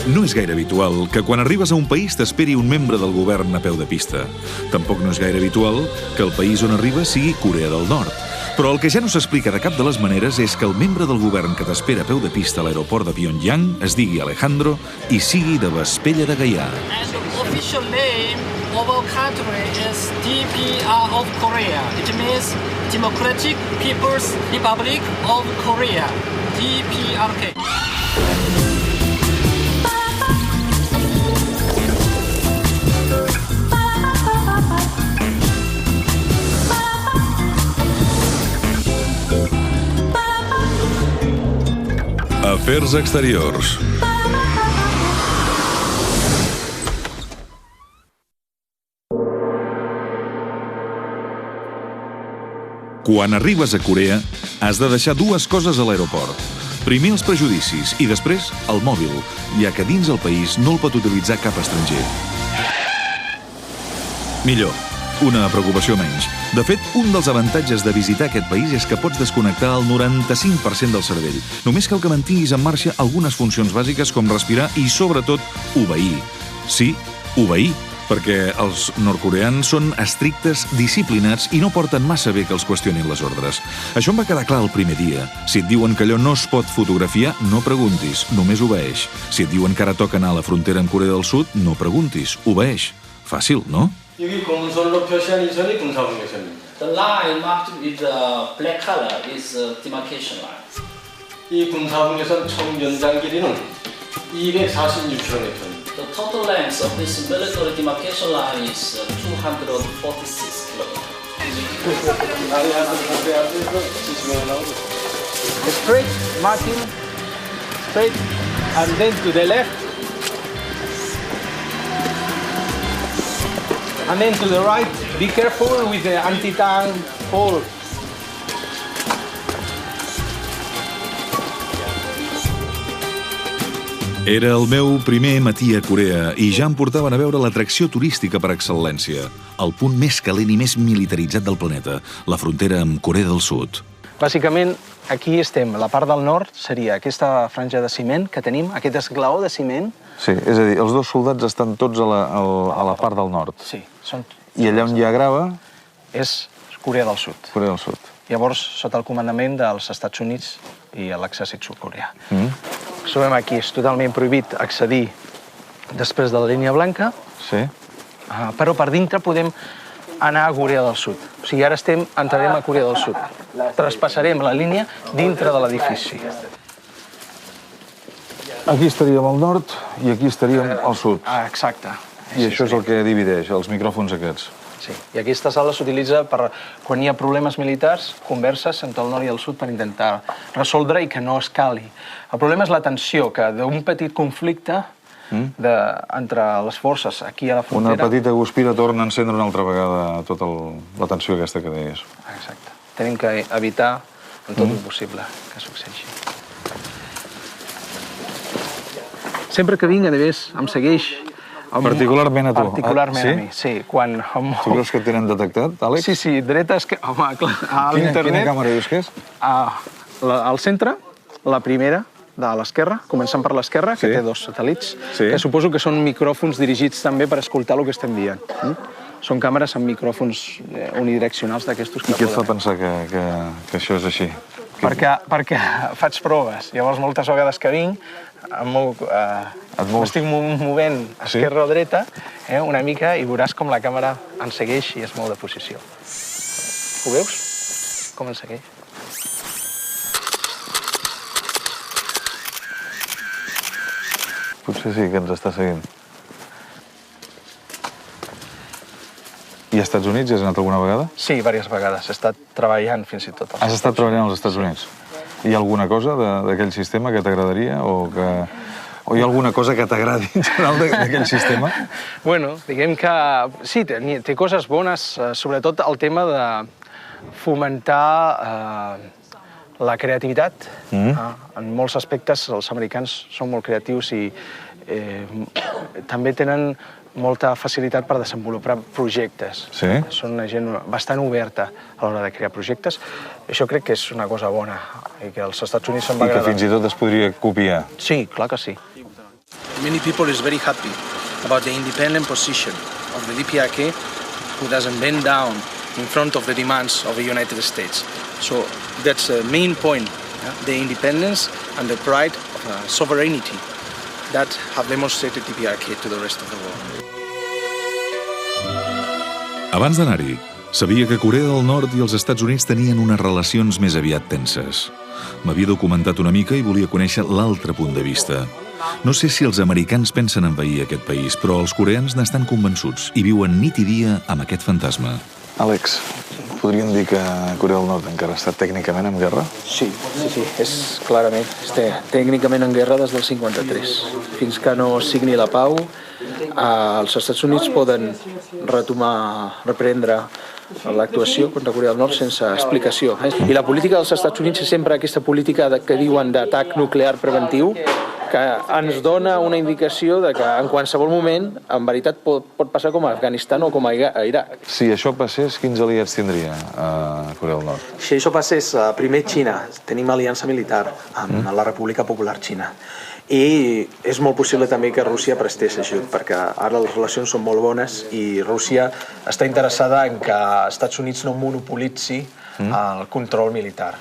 No és gaire habitual que quan arribes a un país t'esperi un membre del govern a peu de pista. Tampoc no és gaire habitual que el país on arribes sigui Corea del Nord. Però el que ja no s'explica de cap de les maneres és que el membre del govern que t'espera a peu de pista a l'aeroport de Pyongyang es digui Alejandro i sigui de Vespella de Gaià. And the official name of our country is DPR of Korea. It means Democratic People's Republic of Korea. DPRK. Afers exteriors. Quan arribes a Corea, has de deixar dues coses a l'aeroport. Primer els prejudicis i després el mòbil, ja que dins el país no el pot utilitzar cap estranger. Millor, una preocupació menys. De fet, un dels avantatges de visitar aquest país és que pots desconnectar el 95% del cervell. Només cal que mantinguis en marxa algunes funcions bàsiques com respirar i, sobretot, obeir. Sí, obeir, perquè els nord-coreans són estrictes, disciplinats i no porten massa bé que els qüestionin les ordres. Això em va quedar clar el primer dia. Si et diuen que allò no es pot fotografiar, no preguntis, només obeeix. Si et diuen que ara toca anar a la frontera amb Corea del Sud, no preguntis, obeeix. Fàcil, no? 여기 검은선로 표시한 이 선이 군사분계선입니다. The line marked with the black color is a demarcation line. 이 군사분계선 총 연장 길이는 246km입니다. The total length of this military demarcation line is 246 kilometers. Straight, Martin. Straight, and then to the left. And then to the right, be careful with the anti-tank pole. Era el meu primer matí a Corea i ja em portaven a veure l'atracció turística per excel·lència, el punt més calent i més militaritzat del planeta, la frontera amb Corea del Sud. Bàsicament, aquí estem. La part del nord seria aquesta franja de ciment que tenim, aquest esglaó de ciment. Sí, és a dir, els dos soldats estan tots a la part del nord. Sí, són... I allà on hi ha grava... És Corea del Sud. Corea del Sud. Llavors, sota el comandament dels Estats Units i l'exèrcit sud-coreà. Som aquí, és totalment prohibit accedir després de la línia blanca, Sí. però per dintre podem anar a Corea del Sud. O sigui, ara entrarem a Corea del Sud. Traspassarem la línia dintre de l'edifici. Aquí estaríem al nord i aquí estaríem al sud. Exacte. I això és el que divideix, els micròfons aquests. Sí, i aquesta sala s'utilitza per, quan hi ha problemes militars, converses entre el nord i el sud per intentar resoldre i que no escali. El problema és la tensió, que d'un petit conflicte entre les forces aquí a la frontera... Una petita guspira torna a encendre una altra vegada tota la tensió aquesta que deies. Exacte. Tenim que evitar en tot el possible que succeeixi. Sempre que vinc, a més, em segueix... Particularment a tu. Particularment a mi, sí. Quan... Tu creus que et tenen detectat, Àlex? Sí, dreta... Home, clar, a l'internet... Quina càmera dius que és? Al centre, la primera, de l'esquerra, començant per l'esquerra, que té dos satèl·lits, que suposo que són micròfons dirigits també per escoltar el que estem dient. Són càmeres amb micròfons unidireccionals d'aquestos que I què et fa pensar que això és així? Perquè faig proves. Llavors, moltes vegades que vinc, m'estic movent esquerra o dreta una mica i veuràs com la càmera ens segueix i es mou de posició. Ho veus? Com ens segueix? Potser sí que ens està seguint. I als Estats Units has anat alguna vegada? Sí, diverses vegades. He estat treballant fins i tot als Estats Units. Has estat treballant als Estats Units? Hi ha alguna cosa d'aquell sistema que t'agradaria o hi ha alguna cosa que t'agradi en general d'aquell sistema? Bueno, diguem que sí, té coses bones, sobretot el tema de fomentar la creativitat. En molts aspectes els americans són molt creatius i també tenen molta facilitat per desenvolupar projectes. Sí? Són una gent bastant oberta a l'hora de crear projectes. Això crec que és una cosa bona i que als Estats Units se'n va agradar. I que fins i tot es podria copiar. Sí, clar que sí. many people is very happy about the independent position of the DPRK, who doesn't bend down in front of the demands of the United States. So that's the main point, the independence and the pride of sovereignty that have demonstrated DPRK to the rest of the world. Abans d'anar-hi, sabia que Corea del Nord i els Estats Units tenien unes relacions més aviat tenses. M'havia documentat una mica i volia conèixer l'altre punt de vista. No sé si els americans pensen envair aquest país, però els coreans n'estan convençuts i viuen nit i dia amb aquest fantasma. Àlex, podríem dir que Corea del Nord encara està tècnicament en guerra? Sí, és clarament. Està tècnicament en guerra des del 53. Fins que no signi la pau, els Estats Units poden reprendre l'actuació contra Corea del Nord sense explicació. I la política dels Estats Units és sempre aquesta política que diuen d'atac nuclear preventiu, que ens dona una indicació de que en qualsevol moment, en veritat, pot passar com a Afganistan o com a Iraq. Si això passés, quins aliats tindria Corea del Nord? Si això passés, primer Xina. Tenim aliança militar amb la República Popular Xina. I és molt possible també que Rússia prestés ajut, perquè ara les relacions són molt bones i Rússia està interessada en que els Estats Units no monopolitzi el control militar.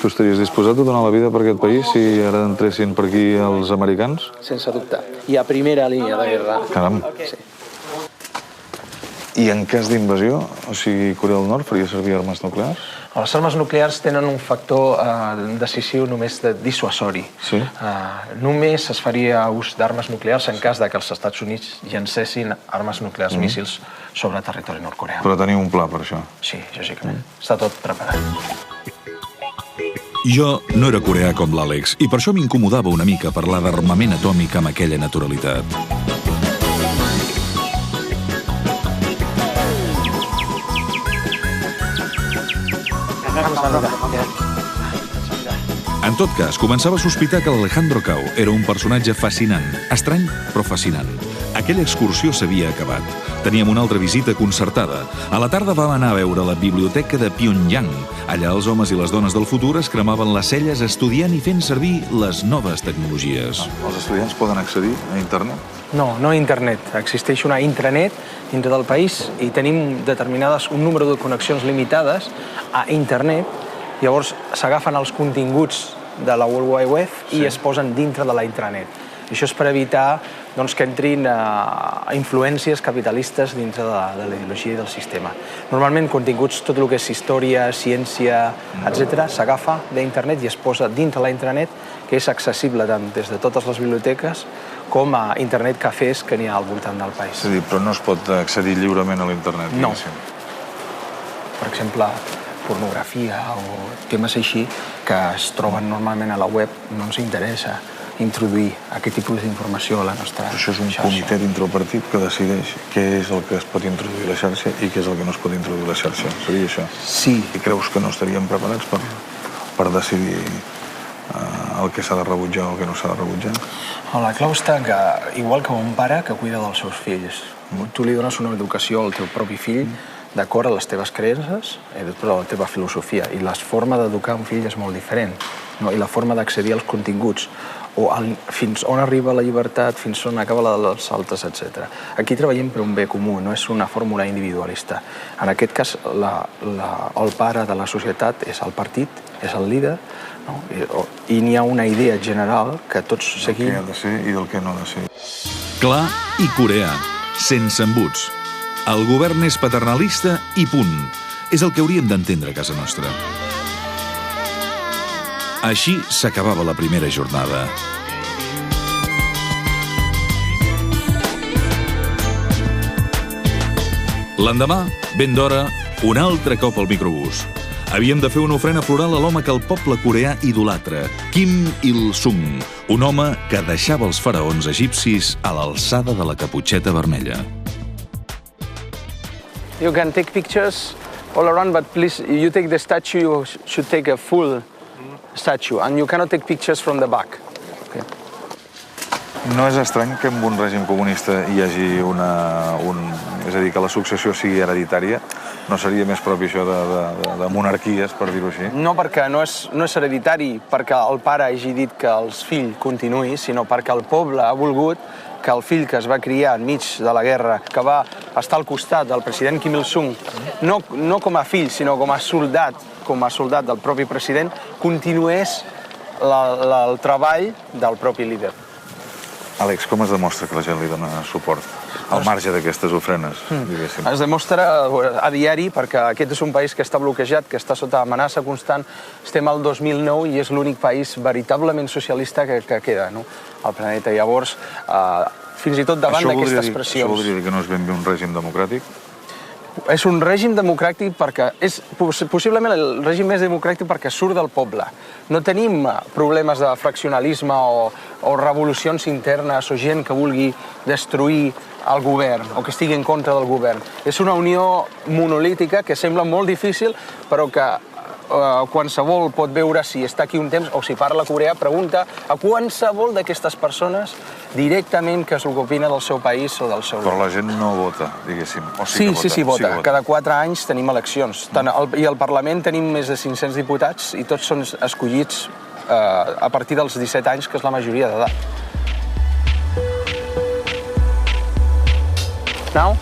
Tu estaries disposat a donar la vida per aquest país si ara entressin per aquí els americans? Sense dubte. I a primera línia de guerra. Caram. Sí. I en cas d'invasió, o sigui, Corea del Nord faria servir armes nuclears? Les armes nuclears tenen un factor decisiu només de dissuasori. Sí? Només es faria ús d'armes nuclears en cas que els Estats Units llancessin armes nuclears míssils sobre territori nord-coreà. Però teniu un pla per això? Sí, lògicament. Està tot preparat. Jo no era coreà com l'Àlex i per això m'incomodava una mica parlar d'armament atòmic amb aquella naturalitat. En tot cas, començava a sospitar que l'Alejandro Cao era un personatge fascinant, estrany però fascinant. Aquella excursió s'havia acabat. Teníem una altra visita concertada. A la tarda vam anar a veure la biblioteca de Pyongyang. Allà els homes i les dones del futur es cremaven les celles estudiant i fent servir les noves tecnologies. Els estudiants poden accedir a internet? No a internet. Existeix una intranet dintre del país i tenim determinades un número de connexions limitades a internet. Llavors s'agafen els continguts de la World Wide Web i es posen dintre de la intranet. Això és per evitar que entrin influències capitalistes dintre de la ideologia i del sistema. Normalment continguts, tot el que és història, ciència, etc., s'agafa d'internet i es posa dintre la intranet, que és accessible tant des de totes les biblioteques com a internet cafès que n'hi ha al voltant del país. És a dir, però no es pot accedir lliurement a l'internet? No. Per exemple, pornografia o temes així que es troben normalment a la web, no ens interessa introduir aquest tipus d'informació a la nostra xarxa. Això és un comitè dintre el partit que decideix què és el que es pot introduir a la xarxa i què és el que no es pot introduir a la xarxa. Seria això? Sí. I creus que no estaríem preparats per decidir el que s'ha de rebutjar o el que no s'ha de rebutjar? La clau està que, igual que un pare que cuida dels seus fills, tu li dones una educació al teu propi fill d'acord a les teves creences i després a la teva filosofia. I la forma d'educar un fill és molt diferent. I la forma d'accedir als continguts, o fins on arriba la llibertat, fins on acaba la dels altres, etc. Aquí treballem per un bé comú, no és una fórmula individualista. En aquest cas, el pare de la societat és el partit, és el líder, i n'hi ha una idea general que tots seguim. Del que ha de ser i del que no ha de ser. Clar i coreà, sense embuts. El govern és paternalista i punt. És el que hauríem d'entendre a casa nostra. Així s'acabava la primera jornada. L'endemà, ben d'hora, un altre cop al microbús. Havíem de fer una ofrena floral a l'home que el poble coreà idolatra, Kim Il-sung, un home que deixava els faraons egipcis a l'alçada de la caputxeta vermella. You can take pictures all around, but please, you take the statue, you should take a full statue, and you cannot take pictures from the back. Okay. No és estrany que en un règim comunista hi hagi és a dir, que la successió sigui hereditària? No seria més propi això de monarquies, per dir-ho així? No perquè no és hereditari perquè el pare hagi dit que el fill continuï, sinó perquè el poble ha volgut que el fill que es va criar enmig de la guerra, que va estar al costat del president Kim Il-sung, no com a fill, sinó com a soldat del propi president, continués el treball del propi líder. Àlex, com es demostra que la gent li dona suport al marge d'aquestes ofrenes, diguéssim? Es demostra a diari perquè aquest és un país que està bloquejat, que està sota amenaça constant. Estem al 2009 i és l'únic país veritablement socialista que queda al planeta. Llavors, fins i tot davant d'aquestes pressions... Això voldria dir que no és ben bé un règim democràtic? És un règim democràtic perquè és possiblement el règim més democràtic perquè surt del poble. No tenim problemes de fraccionalisme o revolucions internes o gent que vulgui destruir el govern o que estigui en contra del govern. És una unió monolítica que sembla molt difícil, però que qualsevol pot veure si està aquí un temps o si parla coreà, pregunta a qualsevol d'aquestes persones directament què és el que opina del seu país o del seu... Però la gent no vota, diguéssim. Sí, vota. Cada 4 anys tenim eleccions. I al Parlament tenim més de 500 diputats i tots són escollits a partir dels 17 anys, que és la majoria d'edat. Now?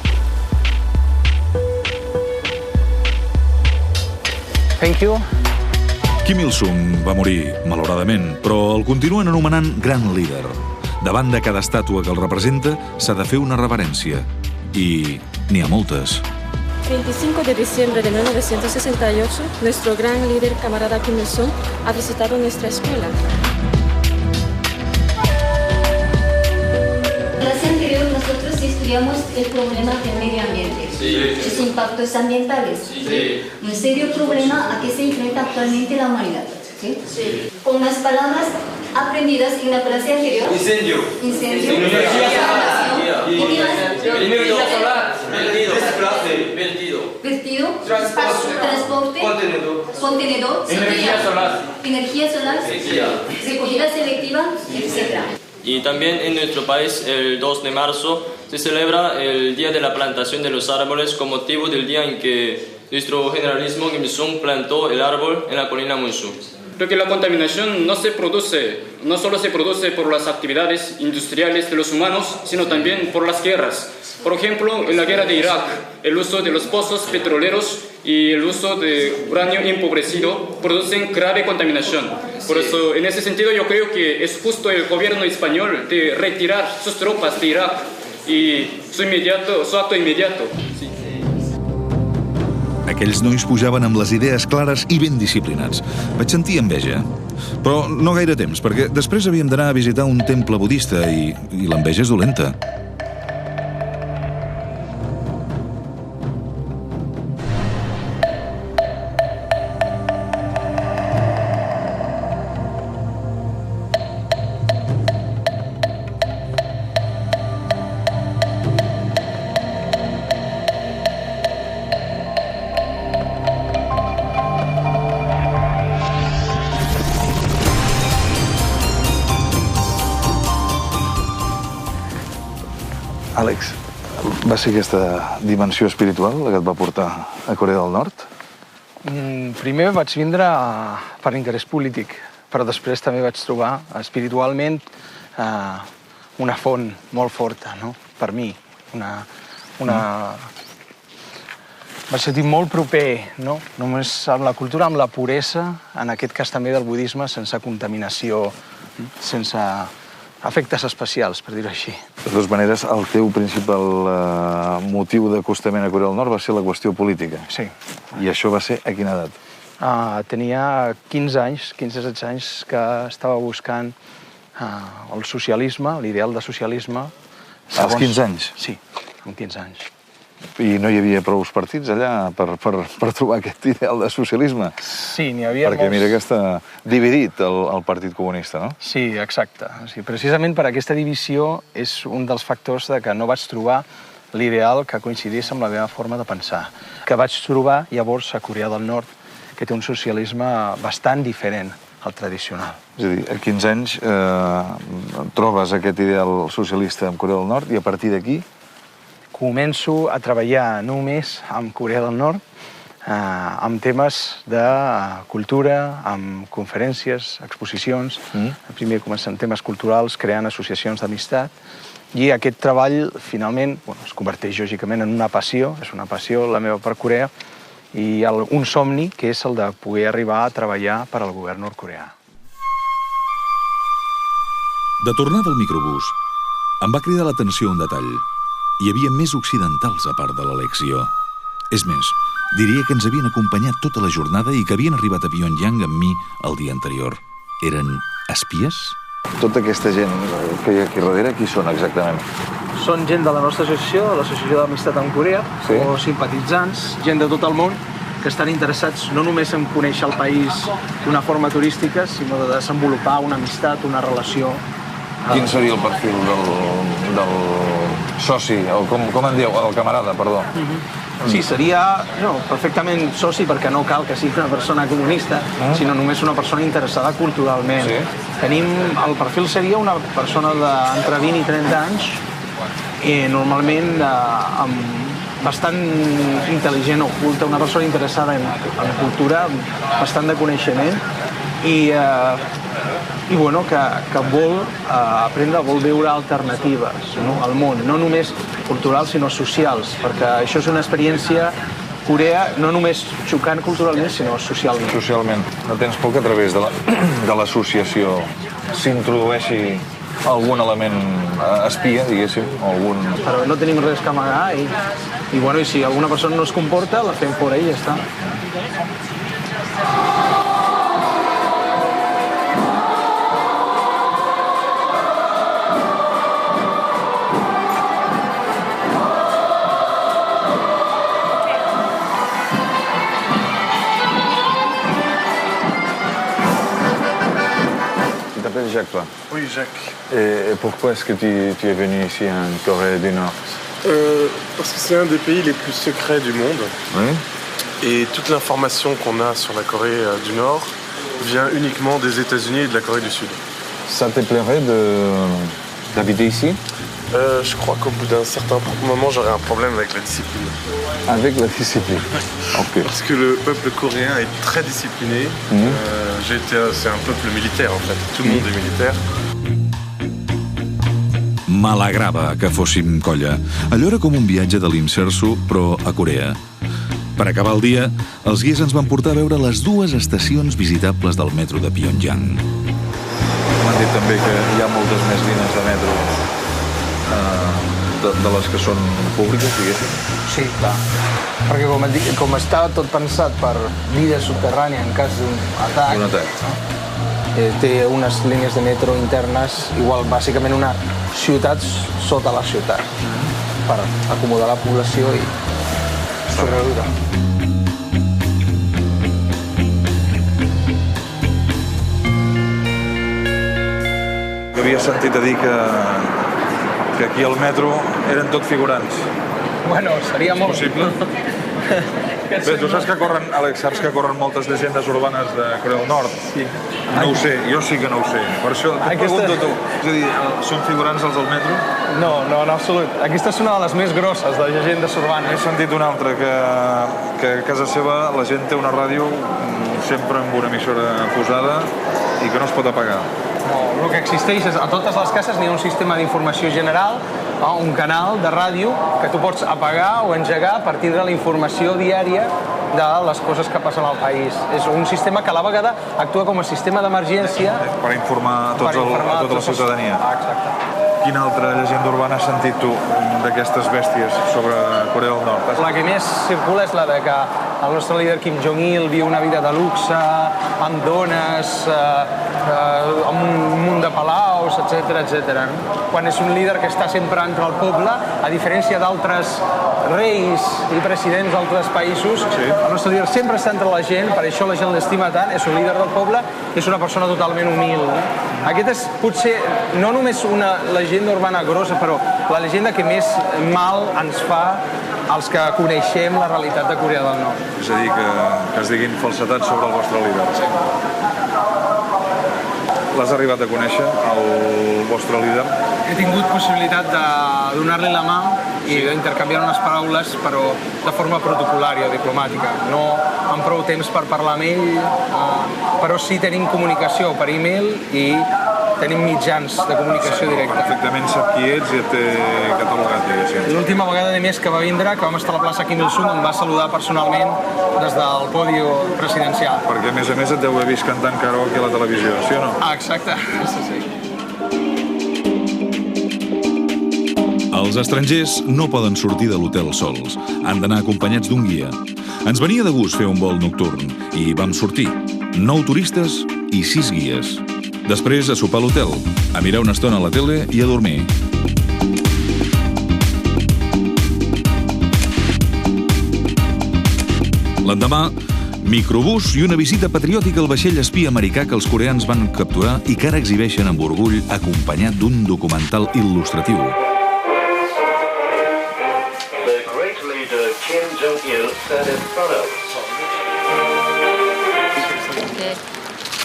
Thank you. Kim Il-sung va morir, malauradament, però el continuen anomenant gran líder. Davant de cada estàtua que el representa s'ha de fer una reverència. I n'hi ha moltes. 25 de diciembre de 1968, nuestro gran líder camarada Kim Il-sung ha visitado nuestra escuela. La clase anterior nosotros estudiamos el problema del medio ambiente, sus impactos ambientales, un serio problema a que se enfrenta actualmente la humanidad. Con las palabras aprendidas en la clase anterior: incendio, vertido, transporte, contenedor, energía solar, recogida selectiva, etc. Y también en nuestro país, el 2 de marzo, se celebra el Día de la Plantación de los Árboles con motivo del día en que nuestro generalísimo Kim Il-sung plantó el árbol en la colina Munsu. Creo que la contaminación no solo se produce por las actividades industriales de los humanos, sino también por las guerras. Por ejemplo, en la guerra de Irak, el uso de los pozos petroleros y el uso de uranio empobrecido producen grave contaminación. Por eso, en ese sentido, yo creo que es justo el gobierno español de retirar sus tropas de Irak y su acto inmediato. Sí. Aquells nois pujaven amb les idees clares i ben disciplinats. Vaig sentir enveja. Però no gaire temps, perquè després havíem d'anar a visitar un temple budista i l'enveja és dolenta. Àlex, va ser aquesta dimensió espiritual la que et va portar a Corea del Nord? Primer vaig vindre per interès polític, però després també vaig trobar espiritualment una font molt forta, per mi. Vaig sentir molt proper, només amb la cultura, amb la puresa, en aquest cas també del budisme, sense contaminació, sense efectes especials, per dir-ho així. De totes maneres, el teu principal motiu d'acostament a Corea del Nord va ser la qüestió política. Sí. I això va ser a quina edat? Tenia 15-16 anys que estava buscant el socialisme, l'ideal de socialisme. Als 15 anys? Sí, amb 15 anys. I no hi havia prou partits allà per trobar aquest ideal de socialisme? Sí, n'hi havia molts. Perquè mira que està dividit el Partit Comunista, no? Sí, exacte. Precisament per aquesta divisió és un dels factors que no vaig trobar l'ideal que coincidís amb la meva forma de pensar. Que vaig trobar llavors a Corea del Nord, que té un socialisme bastant diferent tradicional. És a dir, a 15 anys trobes aquest ideal socialista amb Corea del Nord i a partir d'aquí? Començo a treballar només amb Corea del Nord, amb temes de cultura, amb conferències, exposicions. Primer començant temes culturals, creant associacions d'amistat. I aquest treball, finalment, es converteix lògicament en una passió. És una passió, la meva, per Corea, i un somni, que és el de poder arribar a treballar per al govern nord-coreà. De tornada al microbús, em va cridar l'atenció un detall. Hi havia més occidentals a part de l'elecció. És més, diria que ens havien acompanyat tota la jornada i que havien arribat a Pyongyang amb mi el dia anterior. Eren espies? Tota aquesta gent que hi ha aquí darrere, qui són exactament? Són gent de la nostra associació, de l'Associació d'Amistat amb Corea, o simpatitzants, gent de tot el món, que estan interessats no només en conèixer el país d'una forma turística, sinó de desenvolupar una amistat, una relació. Quin seria el perfil del soci, o com en dieu, el camarada, perdó? Sí, seria perfectament soci, perquè no cal que sigui una persona comunista, sinó només una persona interessada culturalment. El perfil seria una persona d'entre 20 i 30 anys, i normalment bastant intel·ligent o culta, una persona interessada en cultura, bastant de coneixement, i que vol aprendre, vol veure alternatives al món, no només culturals sinó socials, perquè això és una experiència Corea no només xocant culturalment sinó socialment. Socialment. No tens por que a través de l'associació s'introdueixi algun element espia, diguéssim? Però no tenim res que amagar i si alguna persona no es comporta, la fem fora i ja està. Jacques. Oui, Jacques. Et pourquoi est-ce que tu es venu ici en Corée du Nord? Parce que c'est un des pays les plus secrets du monde. Oui. Et toute l'information qu'on a sur la Corée du Nord vient uniquement des États-Unis et de la Corée du Sud. Ça te plairait d'habiter ici? Je crois qu'au bout d'un certain moment, j'aurai un problème avec la discipline. Avec la discipline. Okay. Parce que le peuple coréen est très discipliné. C'est un peuple militaire, en fait. Tout le monde est militaire. M'alegrava que fóssim colla. Allò era com un viatge de l'Imserso, però a Corea. Per acabar el dia, els guies ens van portar a veure les dues estacions visitables del metro de Pyongyang. M'han dit també que hi ha moltes més línies de metro de les que són públiques, diguéssim. Sí, clar. Perquè com està tot pensat per vida subterrània en cas d'un atac, té unes línies de metro internes, igual bàsicament una ciutat sota la ciutat, per acomodar la població i sobreviure. Havia sentit a dir que aquí al metro eren tot figurants. Bueno, seria molt possible. Bé, tu saps que corren, Àlex, que corren moltes llegendes urbanes de Corea del Nord? Sí. No ho sé, jo sí que no ho sé. Per això et pregunto tu. És a dir, són figurants els del metro? No, en absolut. Aquesta és una de les més grosses de llegendes urbanes. He sentit una altra, que a casa seva la gent té una ràdio sempre amb una emissora posada i que no es pot apagar. No, el que existeix és, a totes les cases n'hi ha un sistema d'informació general, un canal de ràdio que tu pots apagar o engegar a partir de la informació diària de les coses que passen al país. És un sistema que a la vegada actua com a sistema d'emergència per informar a tota la ciutadania. Exacte. Quina altra llegenda urbana has sentit tu d'aquestes bèsties sobre Corea del Nord? La que més circula és la de que el nostre líder Kim Jong-il viu una vida de luxe, amb dones, amb un munt de palaus, etc. Quan és un líder que està sempre entre el poble, a diferència d'altres reis i presidents d'altres països, el nostre líder sempre està entre la gent, per això la gent l'estima tant, és un líder del poble, és una persona totalment humil. Aquest és potser no només una llegenda urbana grossa, però la llegenda que més mal ens fa als que coneixem la realitat de Corea del Nord. És a dir, que es diguin falsetats sobre el vostre líder. L'has arribat a conèixer, el vostre líder? He tingut possibilitat de donar-li la mà i d'intercanviar unes paraules, però de forma protocolària, diplomàtica. No amb prou temps per parlar amb ell, però sí tenim comunicació per e-mail i tenim mitjans de comunicació directa. Perfectament sap qui ets i et té catalogat, diguéssim. L'última vegada, a més, que va vindre, que vam estar a la plaça Kim Il-sung, em va saludar personalment des del pòdio presidencial. Perquè, a més, et deu haver vist cantant karaoke a la televisió, sí o no? Ah, exacte. Sí. Els estrangers no poden sortir de l'hotel sols. Han d'anar acompanyats d'un guia. Ens venia de gust fer un vol nocturn i vam sortir. 9 turistes i 6 guies. Després, a sopar a l'hotel, a mirar una estona a la tele i a dormir. L'endemà, microbús i una visita patriòtica al vaixell espia americà que els coreans van capturar i que ara exhibeixen amb orgull acompanyat d'un documental il·lustratiu. The great leader Kim Jong-il said as follows.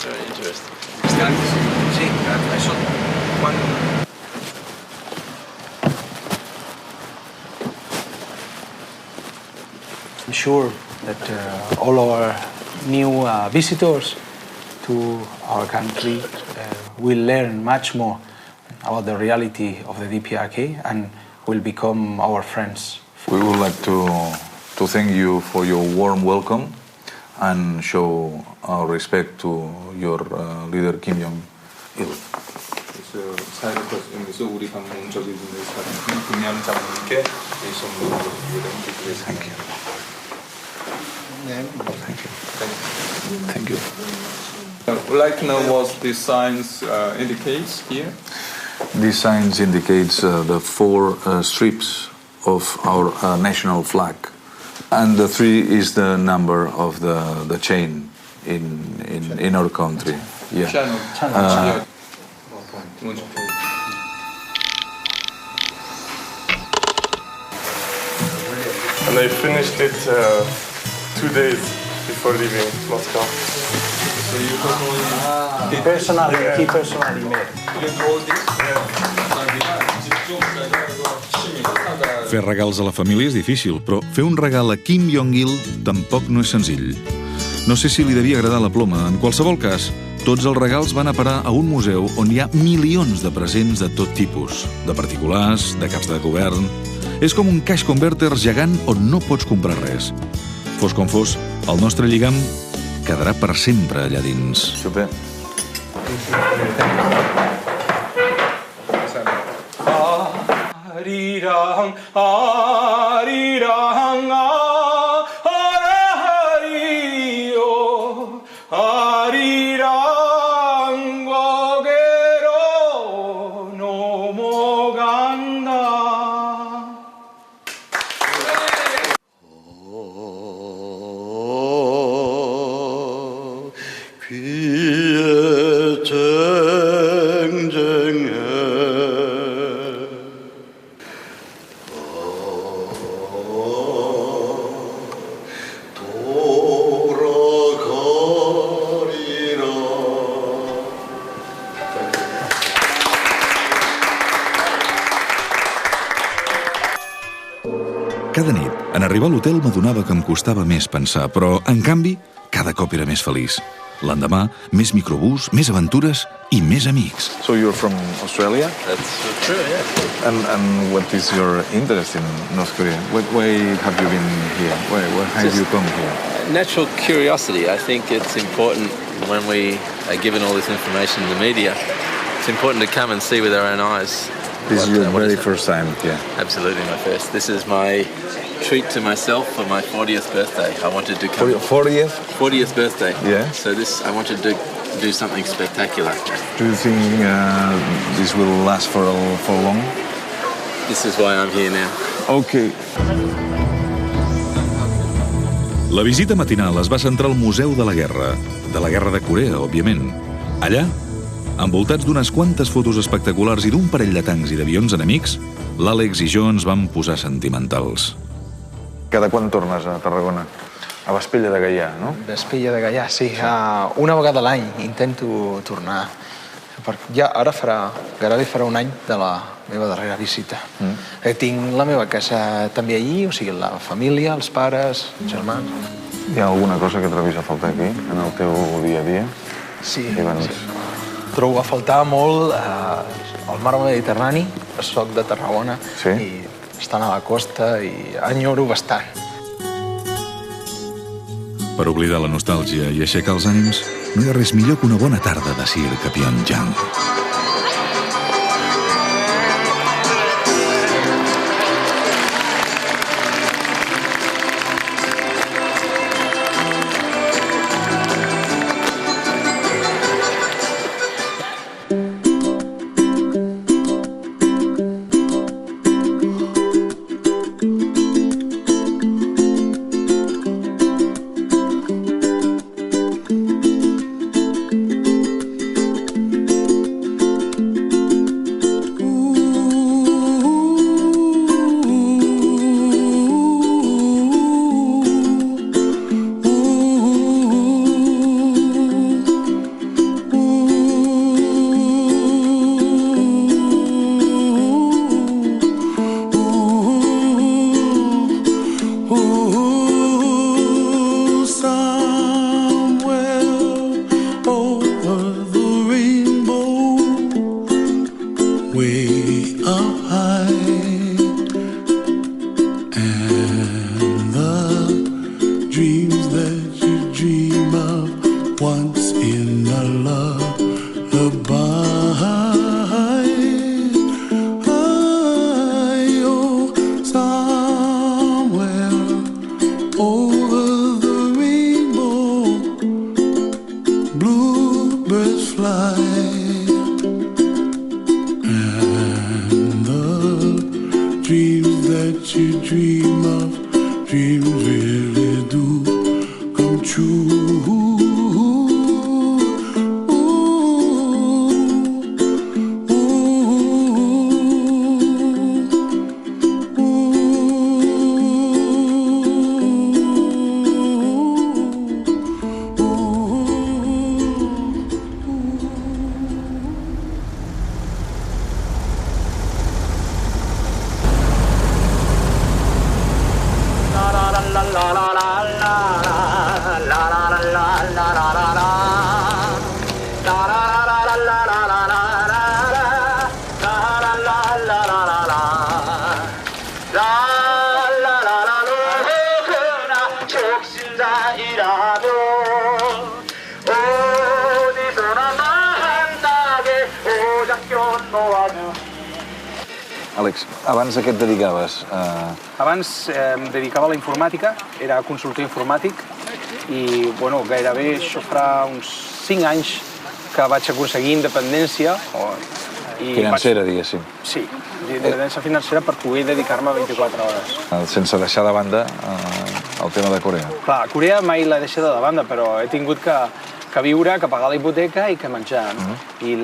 Very interesting. Sí, això... I'm sure that all our new visitors to our country will learn much more about the reality of the DPRK and will become our friends. We would like to thank you for your warm welcome and show our respect to your leader Kim Jong-il. Thank you. Thank you. I would like to know what these signs indicates here. These signs indicates the 4 strips of our national flag, and the 3 is the number of the chain in our country. Yeah. And I finished it 2 days before leaving Moscow. So you personally... He personally made. Fer regals a la família és difícil, però fer un regal a Kim Jong-il tampoc no és senzill. No sé si li devia agradar la ploma. En qualsevol cas, tots els regals van a parar a un museu on hi ha milions de presents de tot tipus, de particulars, de caps de govern... És com un cash converter gegant on no pots comprar res. Fos com fos, el nostre lligam quedarà per sempre allà dins. Super. Cada nit, en arribar a l'hotel m'adonava que em costava més pensar, però, en canvi, cada cop era més feliç. L'endemà, més microbús, més aventures i més amics. So you're from Australia? That's true, yeah. And what is your interest in North Korea? Why have you been here? Why have you come here? Natural curiosity. I think it's important when we are given all this information in the media. It's important to come and see with our own eyes. This is your very first time here? Absolutely my first. This is my treat to myself for my 40th birthday. I wanted to come... 40th? 40th birthday. Yeah. So I wanted to do something spectacular. Do you think this will last for long? This is why I'm here now. Okay. La visita matinal es va centrar al Museu de la Guerra de Corea, òbviament. Allà, envoltats d'unes quantes fotos espectaculars i d'un parell de tancs i d'avions enemics, l'Àlex i jo ens vam posar sentimentals. Cada quan tornes a Tarragona? A Vespella de Gaià, no? Vespella de Gaià, sí. Una vegada a l'any intento tornar. Ja ara gairebé farà un any de la meva darrera visita. Tinc la meva casa també allí, o sigui, la família, els pares, els germans. Hi ha alguna cosa que trobis a faltar aquí, en el teu dia a dia? Sí. Trobo a faltar molt el mar Mediterrani, soc de Tarragona, i estan a la costa i enyoro bastant. Per oblidar la nostàlgia i aixecar els ànims, no hi ha res millor que una bona tarda de circ a Pyeongchang. Àlex, abans a què et dedicaves? Abans em dedicava a la informàtica, era consultor informàtic i gairebé això farà uns 5 anys que vaig aconseguir independència. Financera, diguéssim. Sí, independència financera per poder dedicar-me 24 hores. Sense deixar de banda el tema de Corea. Clar, Corea mai l'he deixat de banda, però he tingut que viure, que pagar la hipoteca i que menjar. I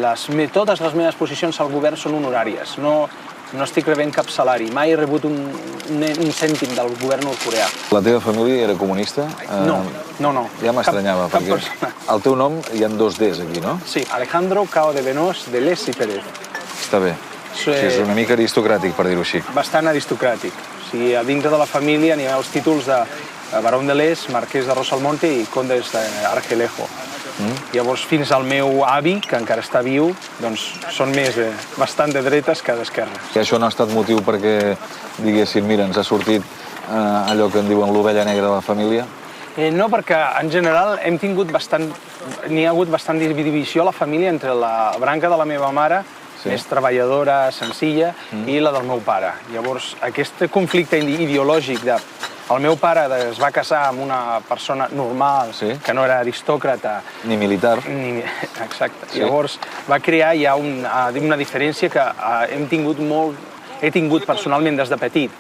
totes les meves posicions al govern són honoràries. No estic rebent cap salari. Mai he rebut un cèntim del govern nord-coreà. La teva família era comunista? No. Ja m'estranyava, perquè al teu nom hi ha 2 Ds aquí, no? Sí, Alejandro Cao de Benós de Les i Pérez. Està bé. És una mica aristocràtic, per dir-ho així. Bastant aristocràtic. O sigui, a dintre de la família n'hi ha els títols de Barón de Les, Marquès de Rosalmonte i Condes d'Argelejo. Llavors, fins al meu avi, que encara està viu, doncs són bastant de dretes que d'esquerres. I això no ha estat motiu perquè diguessin, mira, ens ha sortit allò que en diuen l'ovella negra de la família? No, perquè en general n'hi ha hagut bastant divisió a la família entre la branca de la meva mare, més treballadora, senzilla, i la del meu pare. Llavors, aquest conflicte ideològic el meu pare es va casar amb una persona normal, que no era aristòcrata. Ni militar. Exacte. Llavors va crear ja una diferència que he tingut personalment des de petit,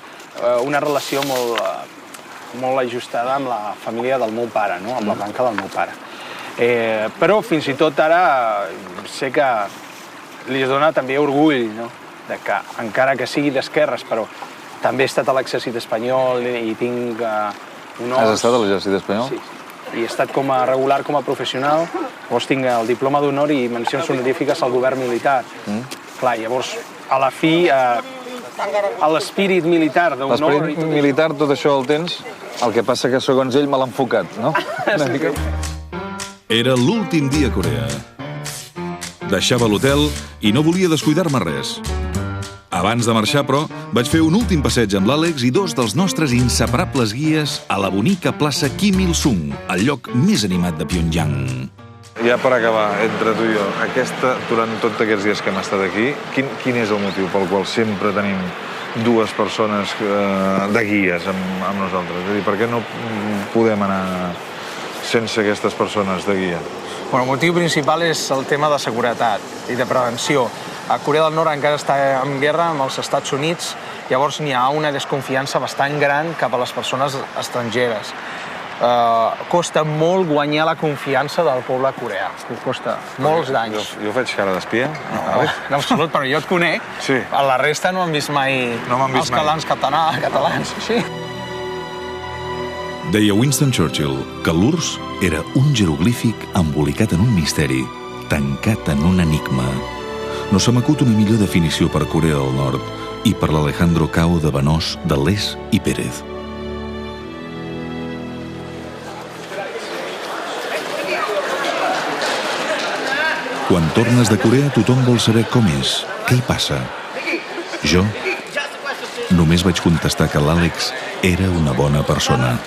una relació molt ajustada amb la família del meu pare, amb la branca del meu pare. Però fins i tot ara sé que li dona també orgull, que encara que sigui d'esquerres, però també he estat a l'exèrcit espanyol i tinc honors. Has estat a l'exèrcit espanyol? Sí. I he estat com a regular, com a professional, Llavors tinc el diploma d'honor i mencions honorífiques al govern militar. Clar, llavors, a la fi, a l'espírit militar d'honor... L'esperit militar, tot això el tens, el que passa que segons ell me l'ha enfocat, no? Era l'últim dia a Corea. Deixava l'hotel i no volia descuidar-me res. Abans de marxar, però, vaig fer un últim passeig amb l'Àlex i dos dels nostres inseparables guies a la bonica plaça Kim Il-sung, el lloc més animat de Pyongyang. Ja per acabar, entre tu i jo, durant tots aquests dies que hem estat aquí, quin és el motiu pel qual sempre tenim dues persones de guies amb nosaltres? És a dir, per què no podem anar sense aquestes persones de guia? Bueno, el motiu principal és el tema de seguretat i de prevenció. A Corea del Nord encara està en guerra amb els Estats Units, llavors n'hi ha una desconfiança bastant gran cap a les persones estrangeres. Costa molt guanyar la confiança del poble coreà. Costa molts d'anys. Jo faig cara d'espia? No, en absolut, però jo et conec. Sí. A la resta no han vist mai els catalans. Sí. Deia Winston Churchill que l'URSS era un jeroglífic embolicat en un misteri, tancat en un enigma. No se m'acut una millor definició per Corea del Nord i per l'Alejandro Cao de Benós, de Les i Pérez. Quan tornes de Corea, tothom vol saber com és, què hi passa. Jo només vaig contestar que l'Àlex era una bona persona.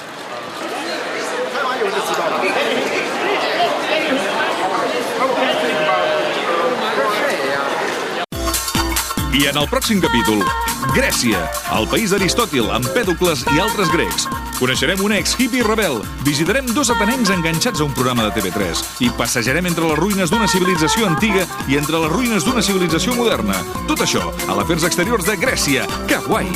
I en el pròxim capítol, Grècia, el país d'Aristòtil, Empèdocles i altres grecs. Coneixerem un ex-hippie rebel, visitarem dos atenencs enganxats a un programa de TV3 i passejarem entre les ruïnes d'una civilització antiga i entre les ruïnes d'una civilització moderna. Tot això a l'Afers Exteriors de Grècia. Que guai!